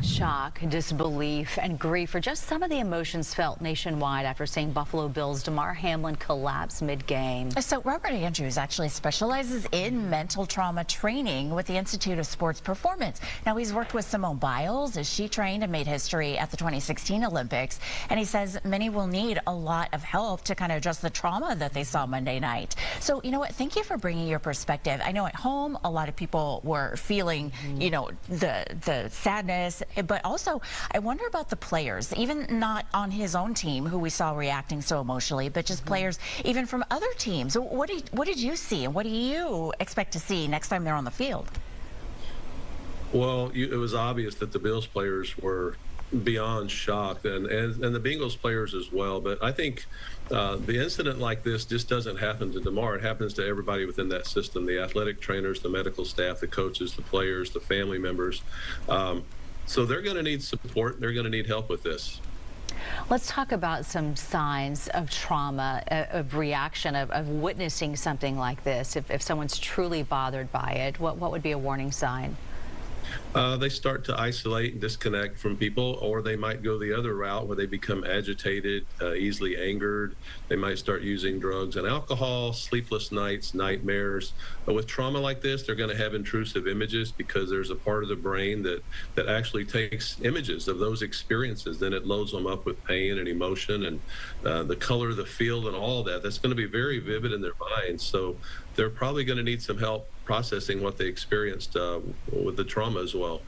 Shock, disbelief, and grief are just some of the emotions felt nationwide after seeing Buffalo Bills' Damar Hamlin collapse mid-game. So Robert Andrews actually specializes in mental trauma training with the Institute of Sports Performance. Now, he's worked with Simone Biles as she trained and made history at the 2016 Olympics. And he says many will need a lot of help to kind of address the trauma that they saw Monday night. So, you know what? Thank you for bringing your perspective. I know at home, a lot of people were feeling, the sadness. But also, I wonder about the players, even not on his own team, who we saw reacting so emotionally, but just players even from other teams. What did you see, and what do you expect to see next time they're on the field? Well, it was obvious that the Bills players were beyond shocked, and the Bengals players as well. But I think the incident like this just doesn't happen to Damar. It happens to everybody within that system: the athletic trainers, the medical staff, the coaches, the players, the family members. So they're going to need support. They're going to need help with this. Let's talk about some signs of trauma, of reaction, of witnessing something like this. If someone's truly bothered by it, what would be a warning sign? They start to isolate and disconnect from people, or they might go the other route where they become agitated, easily angered. They might start using drugs and alcohol, sleepless nights, nightmares. But with trauma like this, they're going to have intrusive images because there's a part of the brain that actually takes images of those experiences. Then it loads them up with pain and emotion and the color, the feel, and all that. That's going to be very vivid in their minds. So they're probably going to need some help processing what they experienced with the trauma as well.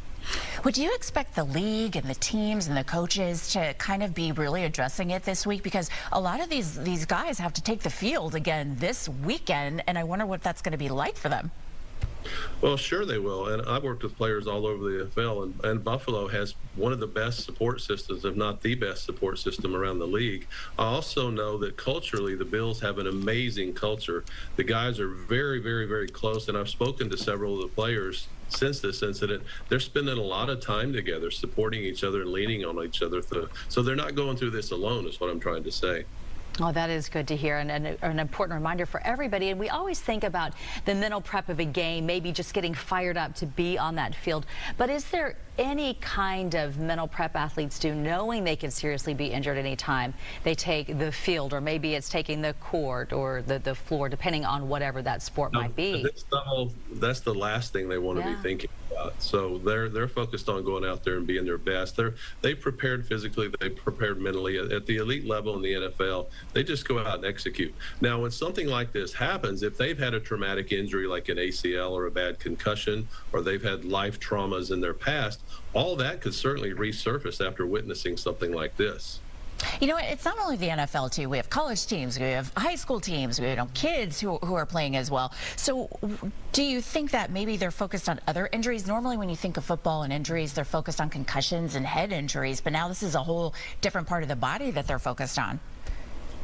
Would you expect the league and the teams and the coaches to kind of be really addressing it this week? Because a lot of these guys have to take the field again this weekend, and I wonder what that's going to be like for them. Well, sure they will. And I've worked with players all over the NFL, and Buffalo has one of the best support systems, if not the best support system around the league. I also know that culturally, the Bills have an amazing culture. The guys are very, very, very close, and I've spoken to several of the players since this incident. They're spending a lot of time together, supporting each other and leaning on each other. So they're not going through this alone, is what I'm trying to say. Oh, that is good to hear, and an important reminder for everybody. And we always think about the mental prep of a game, maybe just getting fired up to be on that field. But is there any kind of mental prep athletes do, knowing they could seriously be injured any time they take the field, or maybe it's taking the court or the floor, depending on whatever that sport might be? That's the last thing they want to be thinking about. So they're focused on going out there and being their best. They prepared physically, they prepared mentally. At the elite level in the NFL, they just go out and execute. Now, when something like this happens, if they've had a traumatic injury like an ACL or a bad concussion, or they've had life traumas in their past, all that could certainly resurface after witnessing something like this. You know, it's not only the NFL, too. We have college teams, we have high school teams, we have kids who are playing as well. So do you think that maybe they're focused on other injuries? Normally when you think of football and injuries, they're focused on concussions and head injuries, but now this is a whole different part of the body that they're focused on.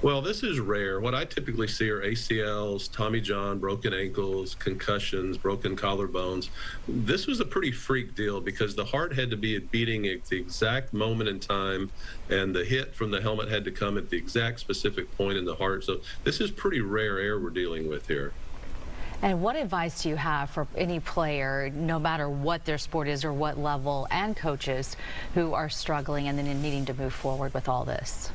Well, this is rare. What I typically see are ACLs, Tommy John, broken ankles, concussions, broken collarbones. This was a pretty freak deal because the heart had to be beating at the exact moment in time, and the hit from the helmet had to come at the exact specific point in the heart. So this is pretty rare air we're dealing with here. And what advice do you have for any player, no matter what their sport is or what level, and coaches who are struggling and then needing to move forward with all this?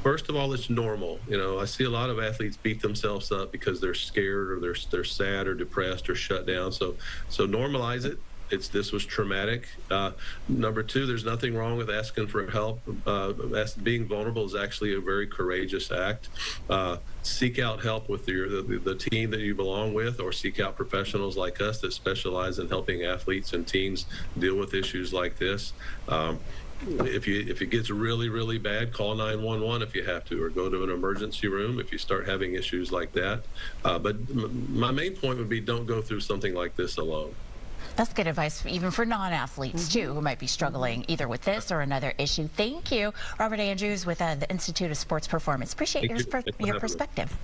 First of all, it's normal. You know, I see a lot of athletes beat themselves up because they're scared or they're sad or depressed or shut down. So normalize it. This was traumatic. Number two, there's nothing wrong with asking for help. Being vulnerable is actually a very courageous act. Seek out help with the team that you belong with, or seek out professionals like us that specialize in helping athletes and teams deal with issues like this. If it gets really, really bad, call 911 if you have to, or go to an emergency room if you start having issues like that. But my main point would be, don't go through something like this alone. That's good advice, even for non-athletes, too, who might be struggling either with this or another issue. Thank you, Robert Andrews with the Institute of Sports Performance. Appreciate your perspective.